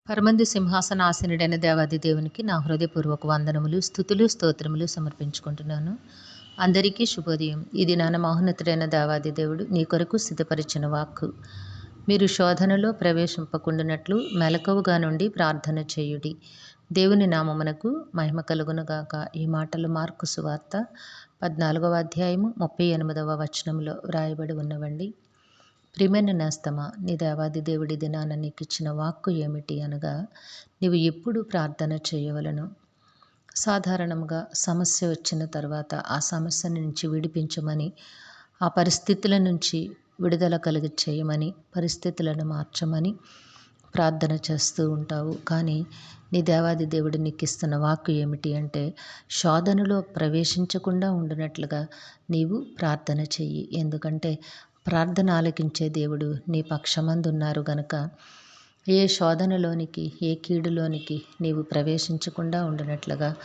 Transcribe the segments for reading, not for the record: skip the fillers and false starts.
పరమందు సింహాసనాసీనుడైన దేవాది దేవునికి నా హృదయపూర్వక వందనములు, స్తుతులు, స్తోత్రములు సమర్పించుకుంటున్నాను. అందరికీ శుభోదయం. ఇది నాన్న మహోన్నతుడైన దేవాది దేవుడు నీ కొరకు సిద్ధపరిచిన వాక్కు. మీరు శోధనలో ప్రవేశింపకుండునట్లు మెలకువగా నుండి ప్రార్థన చేయుడి. దేవుని నామమునకు మహిమ కలుగునుగాక. ఈ మాటలు మార్కు సువార్త 14వ అధ్యాయము 38వ వచనంలో వ్రాయబడి ఉన్నవండి. ప్రియమైన నేస్తమా, నీ దేవాది దేవుడి దినాన నీకు ఇచ్చిన వాక్కు ఏమిటి అనగా, నీవు ఎప్పుడు ప్రార్థన చేయవలను. సాధారణంగా సమస్య వచ్చిన తర్వాత ఆ సమస్య నుంచి విడిపించమని, ఆ పరిస్థితుల నుంచి విడుదల కలిగి చేయమని, పరిస్థితులను మార్చమని ప్రార్థన చేస్తూ ఉంటావు. కానీ నీ దేవాది దేవుడు నీకు ఇస్తున్న వాక్కు ఏమిటి అంటే, శోధనలో ప్రవేశించకుండా ఉండినట్లుగా నీవు ప్రార్థన చెయ్యి. ఎందుకంటే ప్రార్థన ఆలకించే దేవుడు నీ పక్షమందున్నారు గనుక ఏ శోధనలోనికి, ఏ కీడులోనికి నీవు ప్రవేశించకుండా ఉండినట్లుగా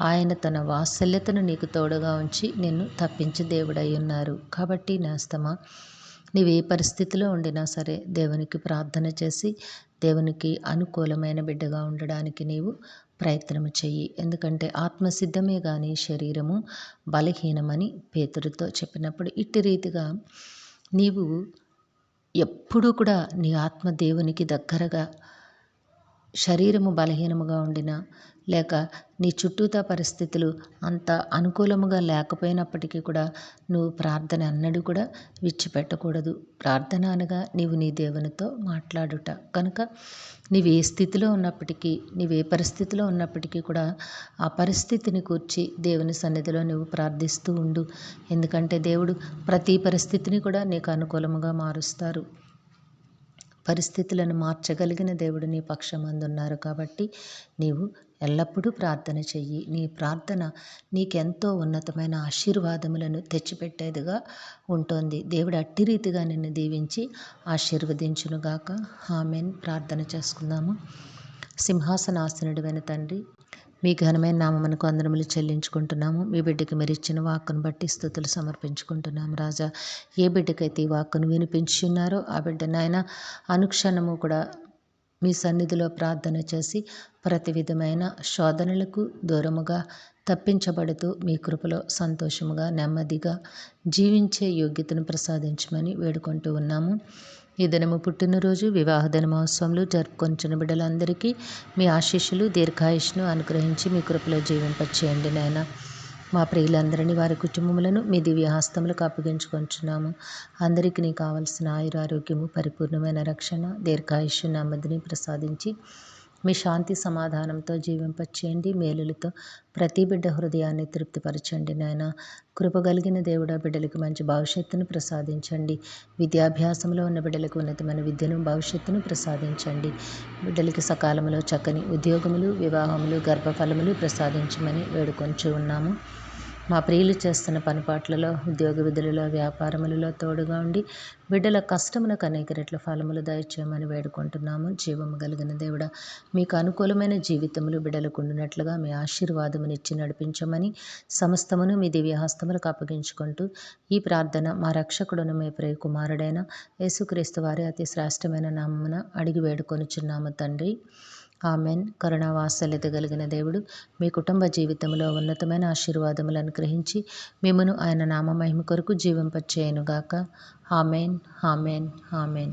ఆయన తన వాత్సల్యతను నీకు తోడుగా ఉంచి నిన్ను తప్పించే దేవుడై ఉన్నారు. కాబట్టి నేస్తమా, నీవు ఏ పరిస్థితిలో ఉండినా సరే దేవునికి ప్రార్థన చేసి దేవునికి అనుకూలమైన బిడ్డగా ఉండడానికి నీవు ప్రయత్నం చెయ్యి. ఎందుకంటే ఆత్మసిద్ధమే కానీ శరీరము బలహీనమని పేతురుతో చెప్పినప్పుడు, ఇట్టి రీతిగా నీవు ఎప్పుడూ కూడా నీ ఆత్మ దేవునికి దగ్గరగా, శరీరము బలహీనముగా ఉండినా లేక నీ చుట్టూతా పరిస్థితులు అంత అనుకూలముగా లేకపోయినప్పటికీ కూడా నువ్వు ప్రార్థన అన్నడు కూడా విడిచిపెట్టకూడదు. ప్రార్థన అనగా నీవు నీ దేవునితో మాట్లాడుట. కనుక నీవు ఏ స్థితిలో ఉన్నప్పటికీ, నీవు ఏ పరిస్థితిలో ఉన్నప్పటికీ కూడా ఆ పరిస్థితిని కూర్చి దేవుని సన్నిధిలో నువ్వు ప్రార్థిస్తూ ఉండు. ఎందుకంటే దేవుడు ప్రతి పరిస్థితిని కూడా నీకు అనుకూలముగా మారుస్తారు. పరిస్థితులను మార్చగలిగిన దేవుడు నీ పక్షమందున్నారు. కాబట్టి నీవు ఎల్లప్పుడూ ప్రార్థన చెయ్యి. నీ ప్రార్థన నీకెంతో ఉన్నతమైన ఆశీర్వాదములను తెచ్చిపెట్టేదిగా ఉంటుంది. దేవుడు అట్టి రీతిగా నిన్ను దీవించి ఆశీర్వదించునుగాక. ఆమేన్. ప్రార్థన చేసుకుందాము. సింహాసనాసనుడైన తండ్రి, మీ ఘనమైన నామమునకు వందనములు చెల్లించుకుంటున్నాము. మీ బిడ్డకి మీరు ఇచ్చిన వాక్కును బట్టి స్తుతులు సమర్పించుకుంటున్నాము. రాజా, ఏ బిడ్డకైతే ఈ వాక్కును వినిపించున్నారో ఆ బిడ్డ నాయన అనుక్షణము కూడా మీ సన్నిధిలో ప్రార్థన చేసి ప్రతి విధమైన శోధనలకు దూరముగా తప్పించబడుతూ మీ కృపలో సంతోషముగా, నెమ్మదిగా జీవించే యోగ్యతను ప్రసాదించమని వేడుకుంటూ ఉన్నాము. ఈ దినము పుట్టినరోజు, వివాహ దినమహోత్సవంలో జరుపుకొంచున్న బిడ్డలందరికీ మీ ఆశీస్సులు, దీర్ఘాయుష్ను అనుగ్రహించి మీ కృపలో జీవింపచేయండి నాయన. మా ప్రియులందరినీ, వారి కుటుంబములను మీ దివ్యహస్తములకు అప్పగించుకొంచున్నాము. అందరికీ నీ కావలసిన ఆయురారోగ్యము, పరిపూర్ణమైన రక్షణ, దీర్ఘాయుష్ను, నెమ్మదిని ప్రసాదించి మీ శాంతి సమాధానంతో జీవింపచేయండి. మేలులతో ప్రతి బిడ్డ హృదయాన్ని తృప్తిపరచండి నాయన. కృపగలిగిన దేవుడా, బిడ్డలకు మంచి భవిష్యత్తును ప్రసాదించండి. విద్యాభ్యాసంలో ఉన్న బిడ్డలకు ఉన్నతమైన విద్యను, భవిష్యత్తును ప్రసాదించండి. బిడ్డలకి సకాలంలో చక్కని ఉద్యోగములు, వివాహములు, గర్భఫలములు ప్రసాదించమని వేడుకొంచు ఉన్నాము. మా ప్రియులు చేస్తున్న పనిపాట్లలో, ఉద్యోగ విధులలో, వ్యాపారములలో తోడుగా ఉండి బిడ్డల కష్టమునకు అనేక రెట్ల ఫలములు దయచేయమని వేడుకుంటున్నాము. జీవము కలిగిన దేవుడా, మీకు అనుకూలమైన జీవితములు బిడ్డలకు ఉండినట్లుగా మీ ఆశీర్వాదమునిచ్చి నడిపించమని సమస్తమును మీ దివ్యహస్తములకు అప్పగించుకుంటూ ఈ ప్రార్థన మా రక్షకుడును మీ ప్రియ కుమారుడైన యేసుక్రీస్తు వారి అతి శ్రేష్టమైన నామమున అడిగి వేడుకొనుచున్నాము తండ్రి. ఆమెన్. కరుణావాత్సల్యత కలిగిన దేవుడు మీ కుటుంబ జీవితంలో ఉన్నతమైన ఆశీర్వాదములు అనుగ్రహించి మిమ్మును ఆయన నామ మహిమ కొరకు జీవింపచేయునుగాక. ఆమెన్. ఆమెన్. ఆమెన్.